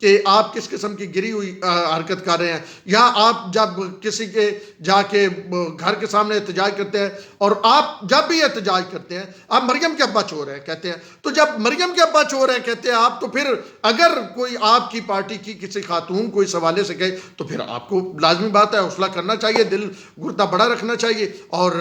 کہ آپ کس قسم کی گری ہوئی حرکت کر رہے ہیں، یا آپ جب کسی کے جا کے گھر کے سامنے احتجاج کرتے ہیں، اور آپ جب بھی احتجاج کرتے ہیں آپ مریم کے ابا چور ہیں کہتے ہیں، تو جب مریم کے ابا چور ہیں کہتے ہیں آپ، تو پھر اگر کوئی آپ کی پارٹی کی کسی خاتون کو اس حوالے سے کہے تو پھر آپ کو لازمی بات ہے حوصلہ کرنا چاہیے، دل گردہ بڑا رکھنا چاہیے اور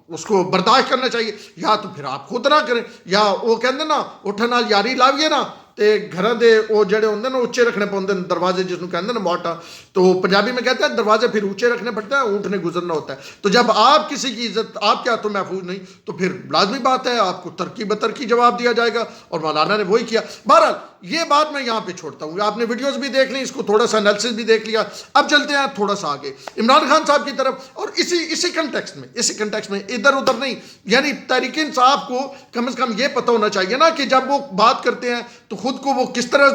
اس کو برداشت کرنا چاہیے، یا تو پھر آپ خود نہ کریں، یا وہ کہتے ہیں نا اٹھ نال یاری لاویے نا تے گھراں دے وہ جڑے ہوندے نا اونچے رکھنے پوندے دروازے، جس نوں کہندے نا موٹا، تو پنجابی میں کہتے ہیں دروازے پھر اونچے رکھنے پڑتے ہیں، اونٹ نے گزرنا ہوتا ہے۔ تو جب آپ کسی کی عزت آپ کے ہاتھوں محفوظ نہیں تو پھر لازمی بات ہے آپ کو ترقی بترقی جواب دیا جائے گا، اور مولانا نے وہی کیا۔ بہرحال یہ بات میں یہاں پہ چھوڑتا ہوں، آپ نے ویڈیوز بھی دیکھ لی، اس کو تھوڑا سا انالیسس بھی دیکھ لیا، اب چلتے ہیں تھوڑا سا آگے عمران خان صاحب کی طرف، اور اسی کنٹیکسٹ میں ادھر ادھر نہیں، یعنی تحریک انصاف کو کم از کم یہ پتہ ہونا چاہیے نا کہ جب وہ بات کرتے ہیں تو خود کو وہ کس طرح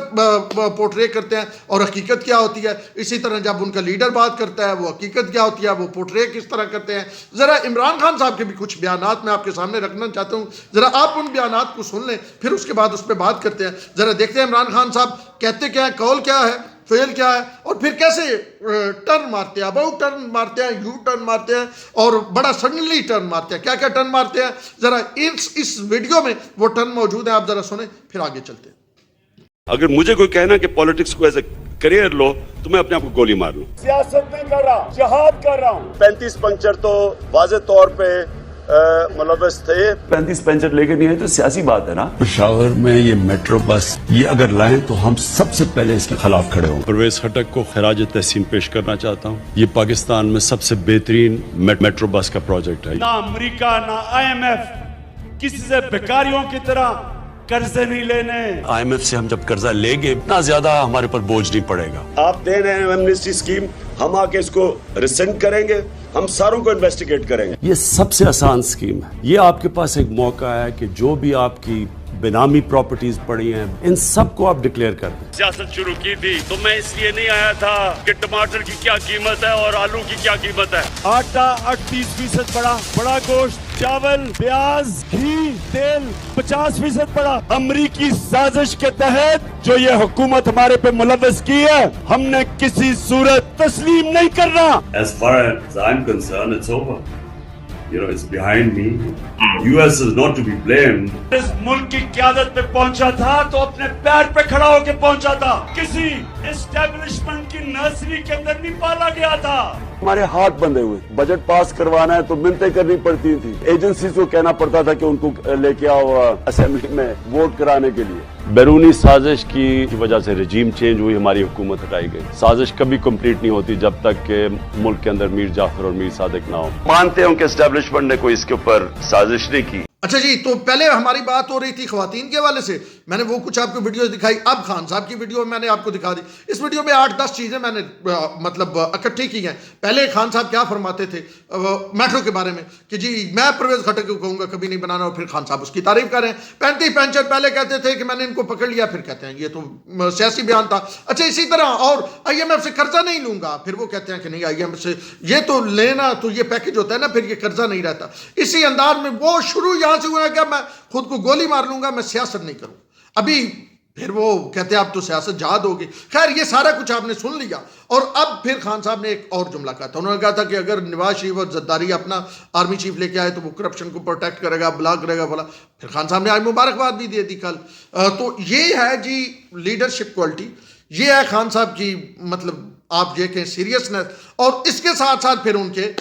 پورٹرے کرتے ہیں اور حقیقت کیا ہوتی ہے، اسی طرح جب ان کا لیڈر بات کرتا ہے وہ حقیقت کیا ہوتی ہے، وہ پورٹرے کس طرح کرتے ہیں۔ ذرا عمران خان صاحب کے بھی کچھ بیانات میں آپ کے سامنے رکھنا چاہتا ہوں، ذرا آپ ان بیانات کو سن لیں، پھر اس کے بعد اس پہ بات کرتے ہیں۔ ذرا دیکھتے ہیں عمران خان صاحب کہتے کیا ہیں، قول کیا ہے، فیل کیا ہے، اور پھر کیسے ٹرن مارتے ہیں، اباؤٹ ٹرن مارتے ہیں، یو ٹرن مارتے ہیں، اور بڑا سڈنلی ٹرن مارتے ہیں، کیا کیا ٹرن مارتے ہیں۔ ذرا اس ویڈیو میں وہ ٹرن موجود ہیں، آپ ذرا سنیں پھر آگے چلتے ہیں۔ اگر مجھے کوئی کہنا کہ پالیٹکس کو ایز اے کریئر لو تو میں اپنے آپ کو گولی مار لوں۔ سیاست نہیں کر رہا، جہاد کر رہا ہوں۔ 35 پنچر تو واضح طور پہ ملوث تھے۔ 35 پنچر لے کے نہیں آئے تو سیاسی بات ہے نا۔ پشاور میں یہ میٹرو بس یہ اگر لائیں تو ہم سب سے پہلے اس کے خلاف کھڑے ہوں۔ پرویز خٹک کو خراج تحسین پیش کرنا چاہتا ہوں، یہ پاکستان میں سب سے بہترین میٹرو بس کا پروجیکٹ ہے۔ نہ امریکہ نہ IMF کسی سے بیکاریوں کی طرح قرضے نہیں لینے۔ IMF سے ہم جب قرضہ لیں گے اتنا زیادہ ہمارے پر بوجھ نہیں پڑے گا۔ آپ دے رہے ہیں ایمنسٹی اسکیم، ہم آ کے اس کو ریسنڈ کریں گے، ہم ساروں کو انویسٹیگیٹ کریں گے۔ یہ سب سے آسان اسکیم ہے، یہ آپ کے پاس ایک موقع ہے کہ جو بھی آپ کی بینامی پراپرٹیز پڑی ہیں ان سب کو آپ ڈکلیئر کر دیں۔ سیاست شروع کی تھی تو میں اس لیے نہیں آیا تھا کہ ٹماٹر کی کیا قیمت ہے اور آلو کی کیا قیمت ہے۔ آٹا 38% بڑھا، بڑا گوشت، چاول، پیاز، گھی، تیل 50% بڑھا۔ امریکی سازش کے تحت جو یہ حکومت ہمارے پہ ملوث کی ہے ہم نے کسی صورت تسلیم نہیں کرنا۔ As far as I'm concerned, it's over. You know, it's behind me. US is not to be blamed. اس ملک کی قیادت پہ پہنچا تھا تو اپنے پیر پہ کھڑا ہو کے پہنچا تھا، کسی اسٹیبلشمنٹ کی نرسری کے اندر نہیں پالا گیا تھا۔ ہمارے ہاتھ بندھے ہوئے، بجٹ پاس کروانا ہے تو منتیں کرنی پڑتی تھی، ایجنسیز کو کہنا پڑتا تھا کہ ان کو لے کے آؤ اسمبلی میں ووٹ کرانے کے لیے۔ بیرونی سازش کی وجہ سے رجیم چینج ہوئی، ہماری حکومت ہٹائی گئی۔ سازش کبھی کمپلیٹ نہیں ہوتی جب تک کہ ملک کے اندر میر جعفر اور میر صادق نہ ہو۔ مانتے ہوں کہ اسٹیبلشمنٹ نے کوئی اس کے اوپر سازش نہیں کی۔ اچھا جی، تو پہلے ہماری بات ہو رہی تھی خواتین کے حوالے سے، میں نے وہ کچھ آپ کو ویڈیوز دکھائی، اب خان صاحب کی ویڈیو میں نے آپ کو دکھا دی۔ اس ویڈیو میں 8-10 چیزیں میں نے مطلب اکٹھی کی ہیں۔ پہلے خان صاحب کیا فرماتے تھے میٹرو کے بارے میں کہ جی میں پرویز خٹک کو کہوں گا کبھی نہیں بنانا، اور پھر خان صاحب اس کی تعریف کر رہے ہیں۔ 35 پینچر پہلے کہتے تھے کہ میں نے ان کو پکڑ لیا، پھر کہتے ہیں یہ تو سیاسی بیان تھا۔ اچھا اسی طرح اور IMF سے قرضہ نہیں لوں گا، پھر وہ کہتے ہیں کہ نہیں IMF سے یہ تو لینا تو یہ پیکج ہوتا ہے نا، پھر یہ قرضہ نہیں رہتا۔ اسی انداز میں وہ شروع یہاں سے ہوا ہے کہ میں خود کو گولی مار لوں گا، میں سیاست نہیں کروں۔ ابھی پھر وہ کہتے ہیں اب تو سیاست جہاد ہوگی۔ خیر یہ سارا کچھ آپ نے سن لیا، اور اب پھر خان صاحب نے ایک اور جملہ کہا تھا، انہوں نے کہا تھا کہ اگر نواز شریف اور زرداری اپنا آرمی چیف لے کے آئے تو وہ کرپشن کو پروٹیکٹ کرے گا، بلا کرے گا بولا۔ پھر خان صاحب نے آج مبارکباد بھی دے دی کل۔ تو یہ ہے جی لیڈرشپ کوالٹی، یہ ہے خان صاحب کی مطلب آپ یہ کہیں سیریسنس، اور اس کے ساتھ ساتھ پھر ان کے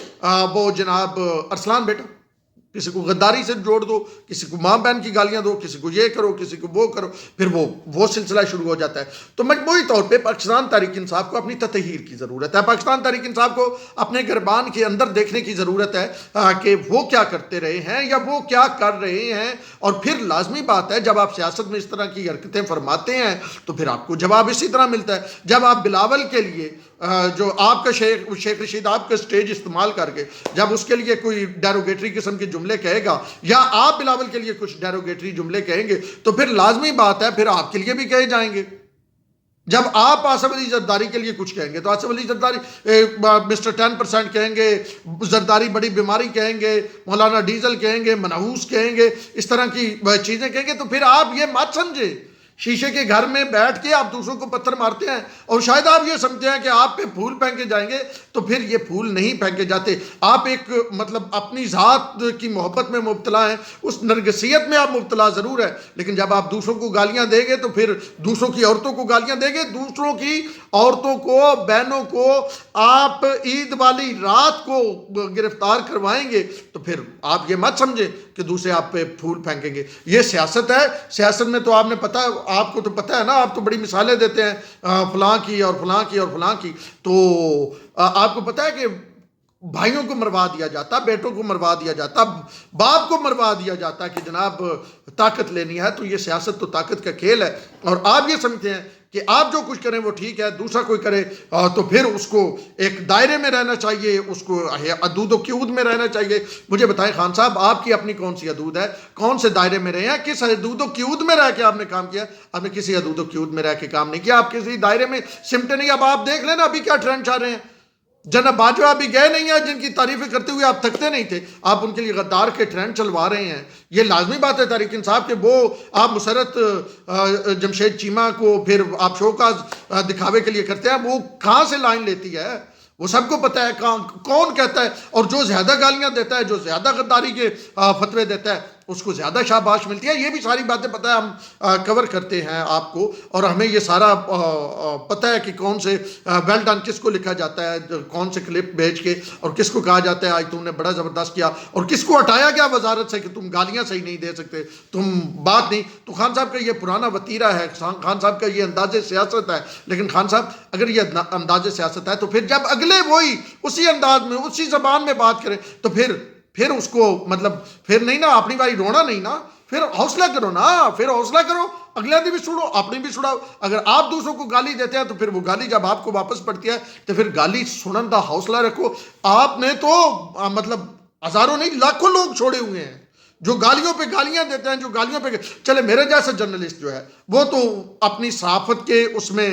وہ جناب ارسلان بیٹا، کسی کو غداری سے جوڑ دو، کسی کو ماں بہن کی گالیاں دو، کسی کو یہ کرو، کسی کو وہ کرو، پھر وہ سلسلہ شروع ہو جاتا ہے۔ تو مجموعی طور پہ پاکستان تحریک انصاف کو اپنی تطہیر کی ضرورت ہے، پاکستان تحریک انصاف کو اپنے گربان کے اندر دیکھنے کی ضرورت ہے کہ وہ کیا کرتے رہے ہیں یا وہ کیا کر رہے ہیں، اور پھر لازمی بات ہے جب آپ سیاست میں اس طرح کی حرکتیں فرماتے ہیں تو پھر آپ کو جواب اسی طرح ملتا ہے۔ جب آپ بلاول کے لیے جو آپ کا شیخ رشید آپ کا سٹیج استعمال کر کے جب اس کے لیے کوئی ڈیروگیٹری قسم کے جملے کہے گا، یا آپ بلاول کے لیے کچھ ڈیروگیٹری جملے کہیں گے، تو پھر لازمی بات ہے پھر آپ کے لیے بھی کہے جائیں گے۔ جب آپ آصف علی زرداری کے لیے کچھ کہیں گے تو آصف علی زرداری مسٹر 10% کہیں گے، زرداری بڑی بیماری کہیں گے، مولانا ڈیزل کہیں گے، منحوس کہیں گے، اس طرح کی چیزیں کہیں گے، تو پھر آپ یہ مت سمجھے شیشے کے گھر میں بیٹھ کے آپ دوسروں کو پتھر مارتے ہیں اور شاید آپ یہ سمجھتے ہیں کہ آپ پہ پھول پھینکے جائیں گے، تو پھر یہ پھول نہیں پھینکے جاتے. آپ ایک مطلب اپنی ذات کی محبت میں مبتلا ہیں، اس نرگسیت میں آپ مبتلا ضرور ہے، لیکن جب آپ دوسروں کو گالیاں دیں گے تو پھر دوسروں کی عورتوں کو گالیاں دیں گے، دوسروں کی عورتوں کو، بہنوں کو آپ عید والی رات کو گرفتار کروائیں گے، تو پھر آپ یہ مت سمجھیں کہ دوسرے آپ پہ پھول پھینکیں گے. یہ سیاست ہے. سیاست میں تو آپ نے پتہ، آپ کو تو پتہ ہے نا، آپ تو بڑی مثالیں دیتے ہیں فلاں کی اور فلاں کی اور فلاں کی. تو آپ کو پتہ ہے کہ بھائیوں کو مروا دیا جاتا، بیٹوں کو مروا دیا جاتا، باپ کو مروا دیا جاتا کہ جناب طاقت لینی ہے. تو یہ سیاست تو طاقت کا کھیل ہے، اور آپ یہ سمجھتے ہیں کہ آپ جو کچھ کریں وہ ٹھیک ہے، دوسرا کوئی کرے تو پھر اس کو ایک دائرے میں رہنا چاہیے، اس کو حدود و قیود میں رہنا چاہیے. مجھے بتائیں خان صاحب، آپ کی اپنی کون سی حدود ہے؟ کون سے دائرے میں رہے ہیں؟ کس حدود و قیود میں رہ کے آپ نے کام کیا؟ آپ نے کسی حدود و قیود میں رہ کے کام نہیں کیا، آپ کسی دائرے میں سمٹے نہیں. اب آپ دیکھ لینا ابھی کیا ٹرینڈ چل رہے ہیں. جناب باجوہ ابھی گئے نہیں ہیں، جن کی تعریفیں کرتے ہوئے آپ تھکتے نہیں تھے، آپ ان کے لیے غدار کے ٹرینڈ چلوا رہے ہیں. یہ لازمی بات ہے تحریک انصاف کے وہ آپ مسرت جمشید چیمہ کو پھر آپ شو کا دکھاوے کے لیے کرتے ہیں. وہ کہاں سے لائن لیتی ہے وہ سب کو پتہ ہے. کون کہتا ہے، اور جو زیادہ گالیاں دیتا ہے، جو زیادہ غداری کے فتوے دیتا ہے، اس کو زیادہ شاباش ملتی ہے. یہ بھی ساری باتیں پتہ ہے، ہم کور کرتے ہیں آپ کو، اور ہمیں یہ سارا پتہ ہے کہ کون سے ویل ڈن کس کو لکھا جاتا ہے، کون سے کلپ بھیج کے، اور کس کو کہا جاتا ہے آج تم نے بڑا زبردست کیا، اور کس کو ہٹایا گیا وزارت سے کہ تم گالیاں صحیح نہیں دے سکتے، تم بات نہیں. تو خان صاحب کا یہ پرانا وتیرہ ہے، خان صاحب کا یہ انداز سیاست ہے. لیکن خان صاحب اگر یہ انداز سیاست ہے تو پھر جب اگلے وہی اسی انداز میں اسی زبان میں بات کریں تو پھر اس کو مطلب پھر نہیں نا، اپنی باری رونا نہیں نا، پھر حوصلہ کرو نا، پھر حوصلہ کرو، اگلے بھی سنو، اپنی بھی سناؤ. اگر آپ دوسروں کو گالی دیتے ہیں تو پھر وہ گالی جب آپ کو واپس پڑتی ہے تو پھر گالی سنن دا حوصلہ رکھو. آپ نے تو مطلب ہزاروں نہیں لاکھوں لوگ چھوڑے ہوئے ہیں جو گالیوں پہ گالیاں دیتے ہیں، جو گالیوں پہ چلے. میرے جیسا جرنلسٹ جو ہے وہ تو اپنی صحافت کے اس میں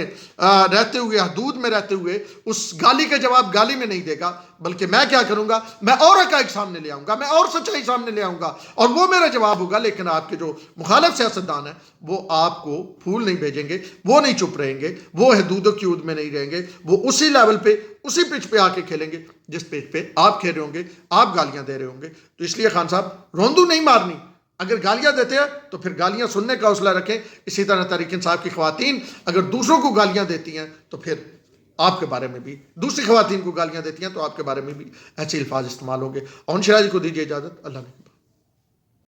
رہتے ہوئے، حدود میں رہتے ہوئے، اس گالی کا جواب گالی میں نہیں دے گا، بلکہ میں کیا کروں گا، میں اور حقائق سامنے لے آؤں گا، میں اور سچائی سامنے لے آؤں گا، اور وہ میرا جواب ہوگا. لیکن آپ کے جو مخالف سیاستدان ہیں وہ آپ کو پھول نہیں بھیجیں گے، وہ نہیں چپ رہیں گے، وہ حدود و قیود میں نہیں رہیں گے، وہ اسی لیول پہ، اسی پچ پہ آ کے کھیلیں گے جس پچ پہ آپ کھیل رہے ہوں گے، آپ گالیاں دے رہے ہوں گے. تو اس لیے خان صاحب روندو نہیں مارنی. اگر گالیاں دیتے ہیں تو پھر گالیاں سننے کا حوصلہ رکھیں. اسی طرح تحریک انصاف کی خواتین اگر دوسروں کو گالیاں دیتی ہیں تو پھر آپ کے بارے میں بھی، دوسری خواتین کو گالیاں دیتی ہیں تو آپ کے بارے میں بھی ایسے الفاظ استعمال ہوں گے. اون شیرازی کو دیجیے اجازت. اللہ نے